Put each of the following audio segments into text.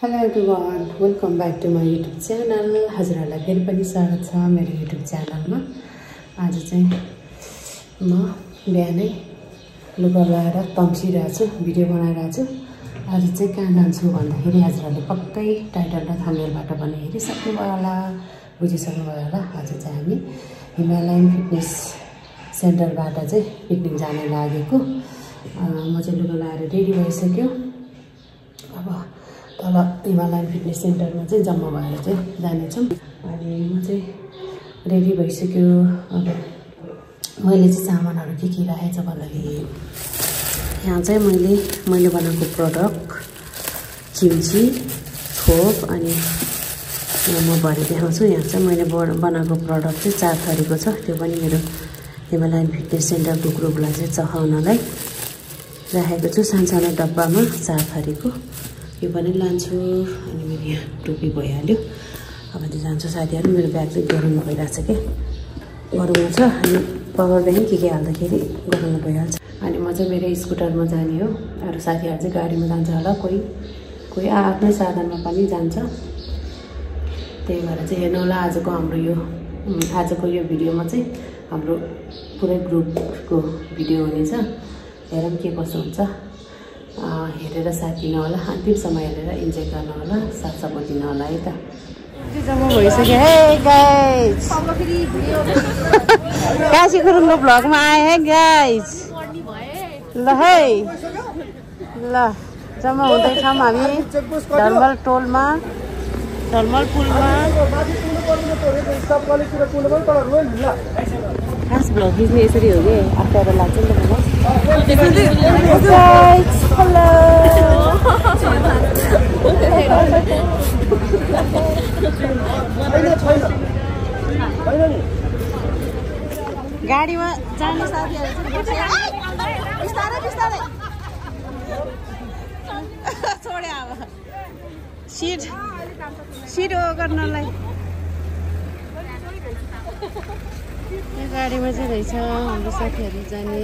Hello everyone, welcome back to my YouTube channel. हजुरहरुलाई फेरि पनि स्वागत छ मेरो YouTube च्यानलमा। आज चाहिँ म बिहानै लुगा लाएर तम्सिरहेको छु, भिडियो बनाइरहेको छु। आज चाहिँ कहाँ जान्छु भन्दाखेरि हजुरहरुले पक्कै टाइटल र थम्बनेलबाट पनि हेरिसक्नुभयो होला, बुझिसक्नुभयो होला। आज चाहिँ हामी हिमालयन फिटनेस सेन्टरबाट चाहिँ पिकनिक जान लागेको। म चाहिँ लुगा लाएर रेडी भइसक्यो। अब तल हिमालयन फिटनेस सेन्टरमा चाहिँ जम्मा भएर चाहिँ जानेछौँ। अनि म चाहिँ रेडी भइसक्यो। अब मैले चाहिँ सामानहरू के राखेछ भन्दाखेरि यहाँ चाहिँ मैले बनाएको प्रडक्ट चिम्ची थोप अनि म भरे देखाउँछु। यहाँ चाहिँ मैले बनाएको प्रडक्ट चाहिँ 4 थरीको छ। त्यो पनि मेरो हिमालयन फिटनेस सेन्टरको ग्रुपलाई चाहिँ चखाउनलाई राखेको छु सानो डब्बामा 4 थरीको। यो पनि लान्छु। अनि मेरो यहाँ टोपी भइहाल्यो। अब चाहिँ जान्छु साथीहरु। मेरो ब्याग चाहिँ गरौँ भइरहेछ के गरौँ छ। अनि पावर ब्याङ्क के हाल्दाखेरि गरौँ भइहाल्छ। अनि म चाहिँ मेरो स्कुटरमा जाने हो। अरू साथीहरु चाहिँ गाडीमा जान्छ होला, कोही आफ्नै साधनमा पनि जान्छ। त्यही भएर चाहिँ हेर्नु होला आजको यो भिडियोमा चाहिँ हाम्रो पुरै ग्रुपको भिडियो हुनेछ। हेरौँ के कसो हुन्छ। हेरेर साथ दिनु होला, अन्तिमसम्म हेरेर इन्जोय गर्नु होला, साथ सपोर्ट दिनु होला है त। जम्मा भइसक्यो। हे गाइस काशी गुरुङको भ्लगमा आए है गाइस। ल है ल जम्मा हुँदैछौँ हामी धर्मल पुलमा। खास भ्लग खिच्ने यसरी हो कि अप्ठ्यारो लाग्छ नि त मलाई। हेलो गाडीमा जाने साथीहरु चाहिँ बिस्तारै छोडे अब सिट हो गर्नलाई। यो गाडीमा चाहिँ रहेछ हाम्रो साथीहरु जाने।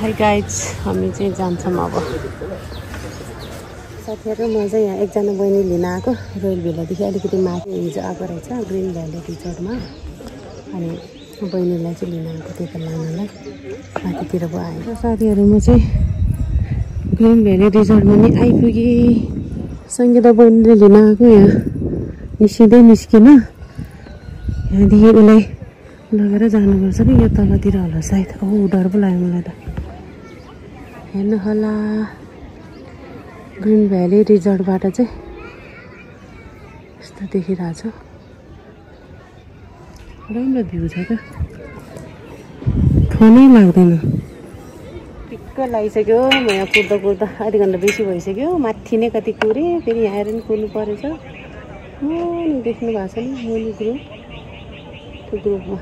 हाई गाइज हामी चाहिँ जान्छौँ अब। साथीहरु म चाहिँ यहाँ एकजना बहिनी लिन आएको रोयल भेलादेखि अलिकति माथि हिजो आएको रहेछ ग्रिन भ्याली रिजोर्टमा। अनि बहिनीलाई चाहिँ लिन आएको त्यता लानलाई माथितिर पो आएको। साथीहरु म चाहिँ ग्रिन भ्याली रिजोर्टमा नि आइपुगेँ। सङ्गीता बहिनीले लिन आएको यहाँ निस्किँदै निस्किन यहाँदेखि उसलाई लगेर जानुपर्छ नि। यो तलतिर होला सायद। डर पो लाग्यो मलाई त। हेर्नु होला ग्रिन भ्याली रिजोर्टबाट चाहिँ यस्तो देखिरहेछ। राम्रो भ्यू छ त, फोनै लाग्दैन। ठिक्क लागिसक्यो। म यहाँ कुद्दा आधी घन्टा बेसी भइसक्यो। माथि नै कति कुरेँ, फेरि यहाँ आएर नि कुर्नु परेछ। मुनि देख्नु भएको छ नि मुनि ग्रुप, त्यो ग्रुपमा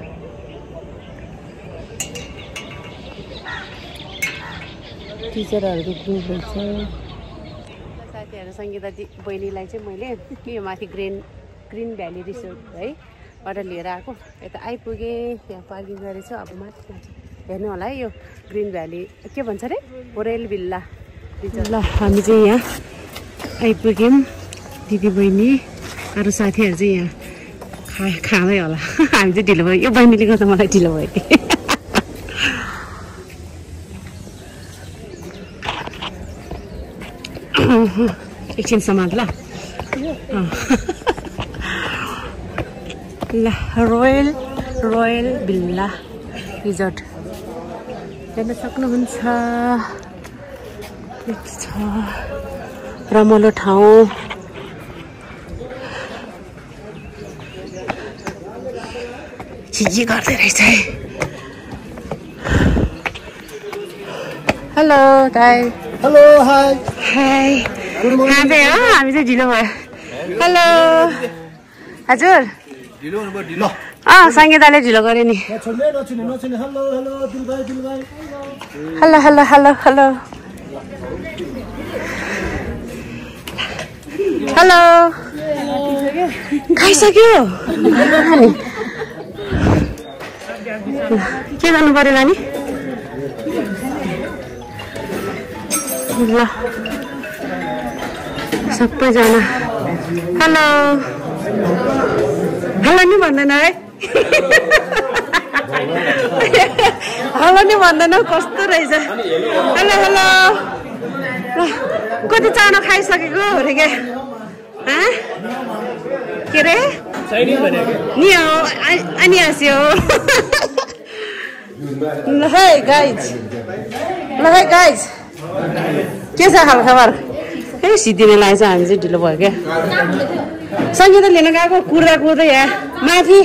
टिचरहरूको ग्रुप रहेछ। साथीहरु सङ्गीता बहिनीलाई चाहिँ मैले यो माथि ग्रिन भ्याली रिसोर्ट है बाट लिएर आएको। यता आइपुगेँ, यहाँ पार्किङ गरेछ। अब माथि जान्छ। हेर्नु होला है यो ग्रिन भ्याली के भन्छ अरे रोयल भिल्ला रिजोर्ट। ल हामी चाहिँ यहाँ आइपुग्यौँ। दिदी बहिनी अरू साथीहरु चाहिँ यहाँ खाँदै होला। हामी चाहिँ ढिलो भयो। यो बहिनीले गर्दा मलाई ढिलो भयो कि। एकछिन समाज ल ल रोयल भिल्ला रिजोर्ट हेर्न सक्नुहुन्छ। छ रमाइलो ठाउँ। चिजी गर्दै रहेछ है। हेलो दाइ। हेलो हाई खाँदै हो हामी चाहिँ ढिलो भयो। हेलो हजुर सङ्गीताले ढिलो गऱ्यो नि। हेलो खाइसक्यो। के गर्नु पर्यो नानी? ल सबैजना हेलो हेलो नि भन्दैन है हेलो नि भन्दैन कस्तो रहेछ हेलो हेलो कति चानो खाइसकेको अरे के रे नि हो अनि हाँस्यो ल है गाइज के छ हालखबर ए सिद्धिने लागेछ हामी चाहिँ ढिलो भयो क्या सङ्गीत लिन गएको कुर्दै यहाँ माथि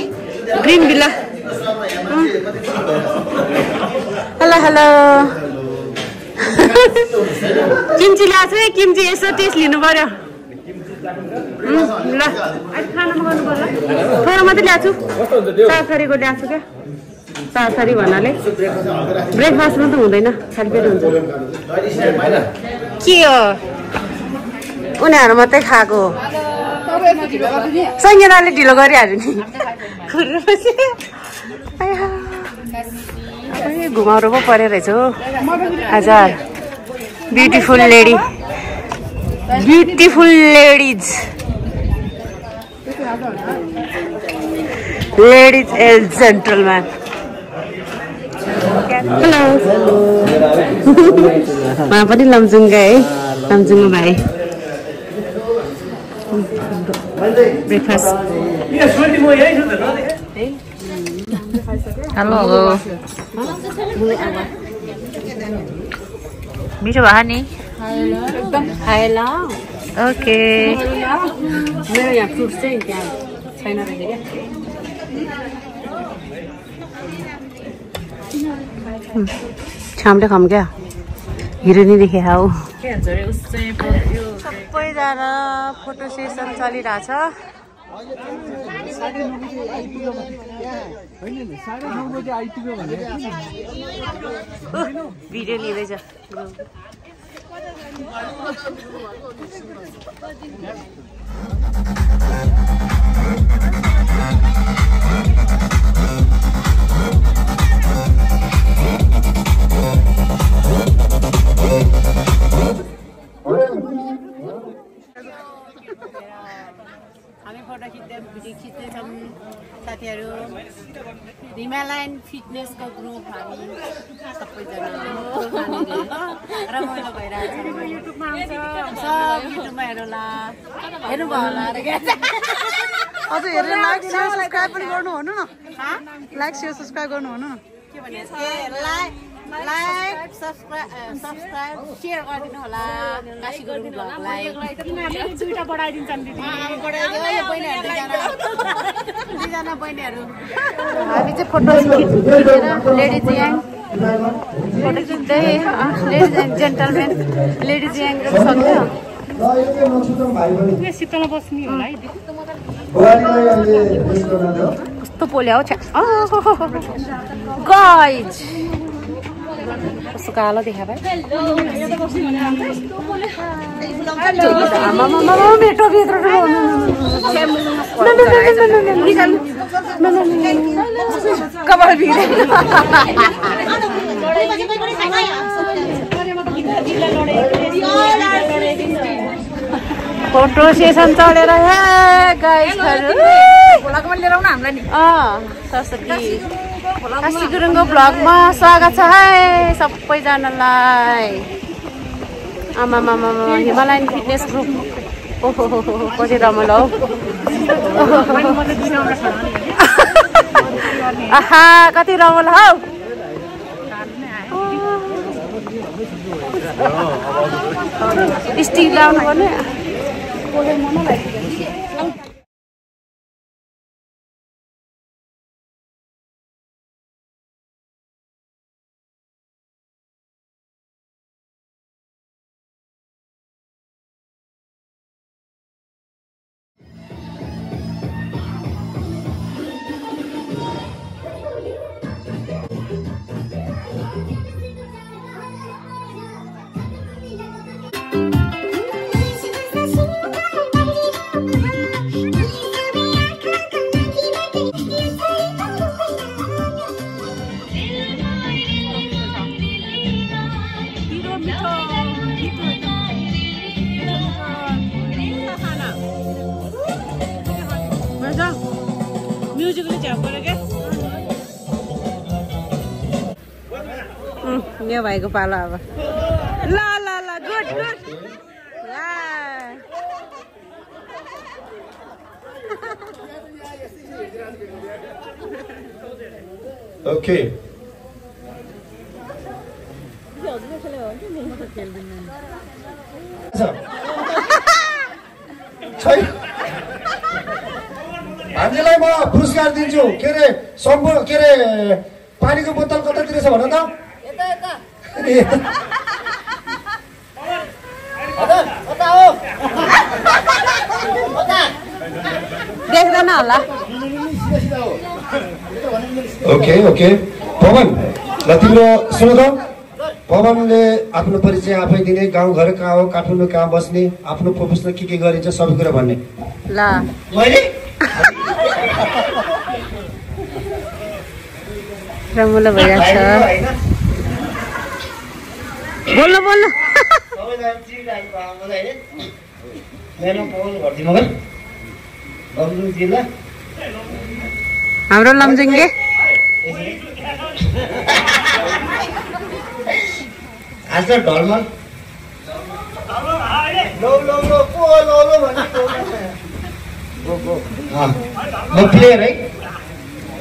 ग्रिन भिल्ला हेलो हेलो किम्ची ल्याएको छु है किम्ची यसो टेस्ट लिनु पर्यो ल अहिले खाना मगाउनु पर्यो थोरो मात्रै ल्याएको छु सासरीको ल्याएको छु क्या सासरी भन्नाले ब्रेकफास्टमा त हुँदैन खाली पेट हुन्छ के हो उनीहरू मात्रै खाएको सङ्गीताले ढिलो गरिहाल्यो नि घुमाउरो पो परे रहेछ हो हजुर beautiful ladies and gentleman hello उहाँ पनि लमजुङका है लमजुङमा भाइ ब्रेकफास्ट हेलो मिठो भयो नि खाएला ओके मेरो यहाँ फ्रुट्स चाहिँ त्यहाँ छैन रहेछ क्या छामले खाऊँ क्या हिरोनी देखे हौ सबैजना फोटो सेसन चलिरहेछ भिडियो लिँदैछ हामी फोटो भिडियो खिच्दैछौँ साथीहरू हिमालयन फिटनेसको ग्रुप हामी सबैजना रमाइलो भइरहेछ युट्युबमा आउँछ सब युट्युबमा हेर्नुला हेर्नुभयो होला हजुर हेरेर लाइक सेयर सब्सक्राइब पनि गर्नु भन्नु न लाइक सेयर सब्सक्राइब गर्नु भन्नु न के भने लाइक सब्सक्राइब शेयर गरिदिनु होला काशी गुरुङ ब्लगलाई तिमीहरूले दुईटा बढाइदिन्छन् दिदी बढाइदियो यो बहिनीहरू दुईजना बहिनीहरू हामी चाहिँ फोटो खिचेर लेडिज ग्याङ फोटो खिच्दै ladies and gentlemen ladies gang सक्यो शीतलमा बस्ने होला है कस्तो पोल्या हो गाइज कस्तो कालो देखा भाइ कपाल बिग्रे फोटो सेसन चलेर काशी गुरुङको भ्लगमा स्वागत छ है सबैजनालाई आमा हिमालयन फिटनेस ग्रुप ओहो कति रमाइलो हौ आहा कति रमाइलो हौ स्टिक लाउनु पर्ने जुजुकले झ्याप्परे के यो भाइको पालो अब ल ल ल गुड गुड ओके हामीलाई म पुरस्कार दिन्छु के अरे सम्पूर्ण के अरे पानीको बोतल कतातिर छ भन त देख्दैन होला ओके ओके पवन ल तिम्रो सुन त पवनले आफ्नो परिचय आफै दिने गाउँघर कहाँ हो काठमाडौँ कहाँ बस्ने आफ्नो प्रोफेसनल के गरिन्छ सबै कुरा भन्ने ल मैले रमाइलो भइरहेको छ बोल्नु बोल्नु हाम्रो लमजुङ्गे आज त ढलमल म प्लेयर है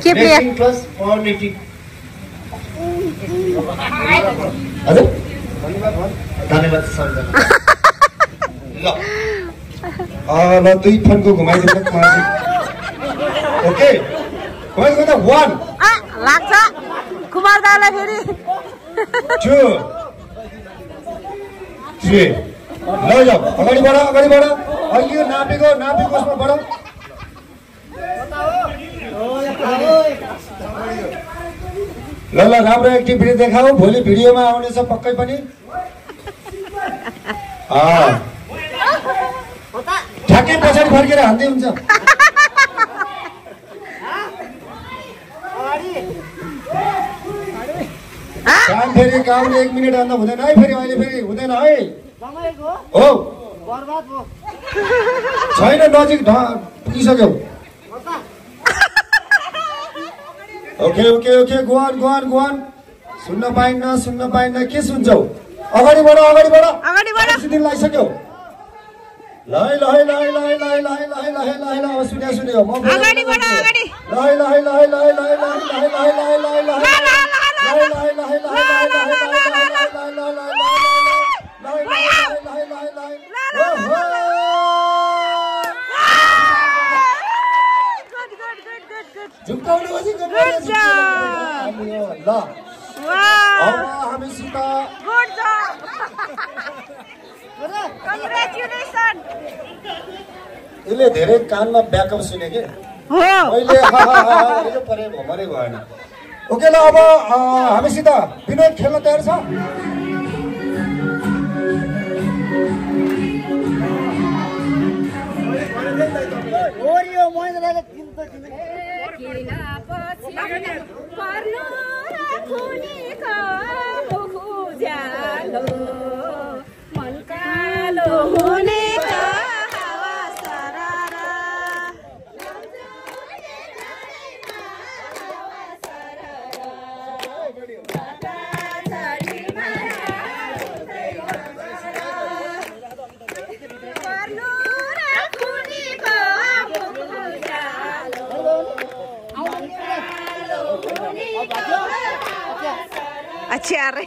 के प्लेयर प्लस पॉलिटिक हजुर धन्यवाद सर ल दुई फनको घुमाइदिनु ओके घुमाइदिनु 1 लाग्छ कुमार दालाई फेरि 2 3 ल जाऊ अगाडि बढ अहिले यो नापेको उसमा बढ ल राम्रो एक्टिभिटी देखाऊ भोलि भिडियोमा आउनेछ पक्कै पनि ठ्याक्कै पछाडि फर्केर हान्दै हुन्छ काम फेरि कामले 1 मिनेट भन्दा हुँदैन है फेरि अहिले फेरि हुँदैन है हो छैन नजिक पुगिसक्यौ ओके ओके ओके गोवान सुन्न पाइन्न के सुन्छौ अगाडि बढ दिन लागिसक्यो ल सुन्यो म अगाडि बढ अगाडि यसले धेरै कानमा ब्याकअप सुने के अहिले परे भमरै भएन ओके ल अब हामीसित विनोद खेल्न तयार छ अच्छा रे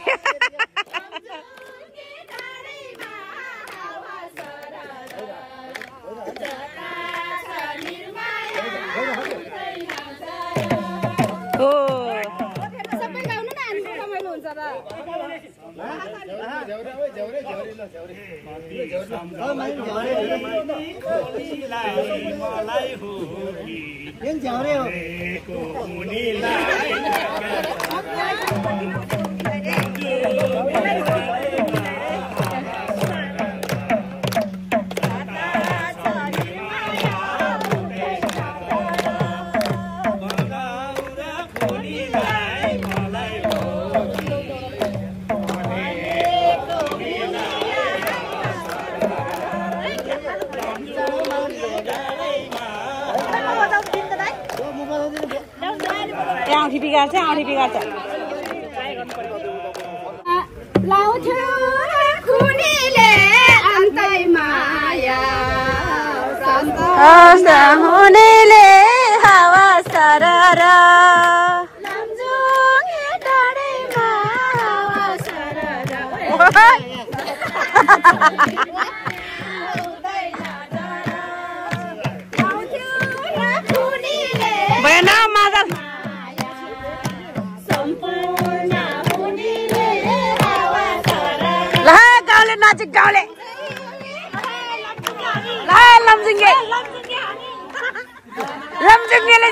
बिगार्छ औँठी बिगार्छ लाउँथ्यो खुनीले अन्तै माया हुनेले हावा सरर लम्जुङे डाँडैमा हावा सरर भएन मादल ल गाउँले नाचिक गाउँले ल लम्जुङ्गे लम्जुङ्गेले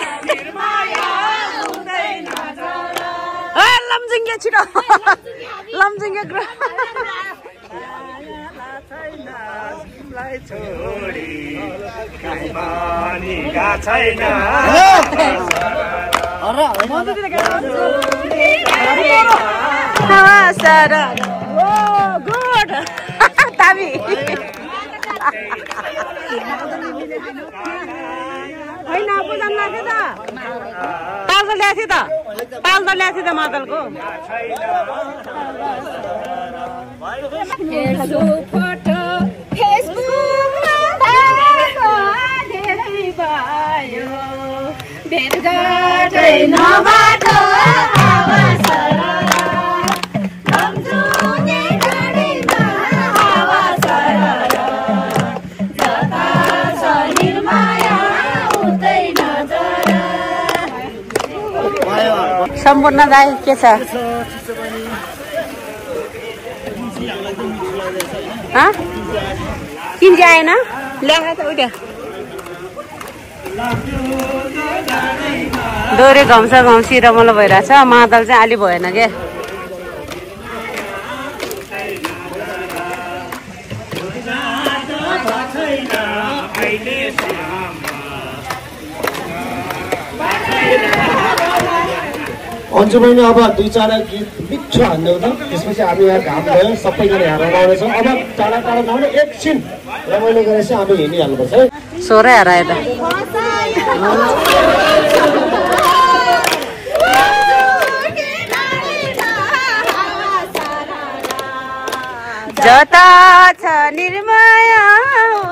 लम्जुङ्गे छिटो लम्जुङ्गे गुड ताबी होइन बुझाउनु लाग्थ्यो त ताल त ल्याएको थियो त मादलको फोटो फेसबुकमा धेरै भयो भेटघाटै नबाटो हावा सरर लम्जुङे डाँडैमा हावा सरर जता छ निर्माया उतै नजर सम्पूर्ण दाइ के छ किन चाहिँ आएन ल्याएको त उयो डोरे घम्सा घम्सी रमाइलो भइरहेछ मादल चाहिँ अलि भएन के अन्जु बहिनी अब 2-4 गीत मिठो हान्दै त त्यसपछि हामी यहाँ घाम भयो सबैजना यहाँ रमाउनेछौँ अब टाढा टाढा नहुने एकछिन रमाइलो गरेर चाहिँ हामी हिँडिहाल्नुपर्छ है सोरै हरायो त जता छ निर्माया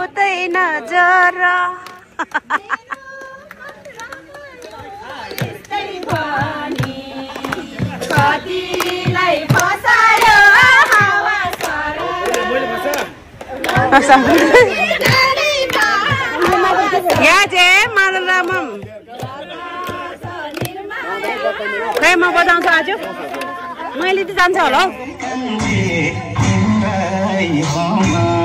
उतै नजर कतिलाई फसायो हावा यहाँ चाहिँ मादल रामम खै म बजाउँछु आज मैले त जान्छ होला हौ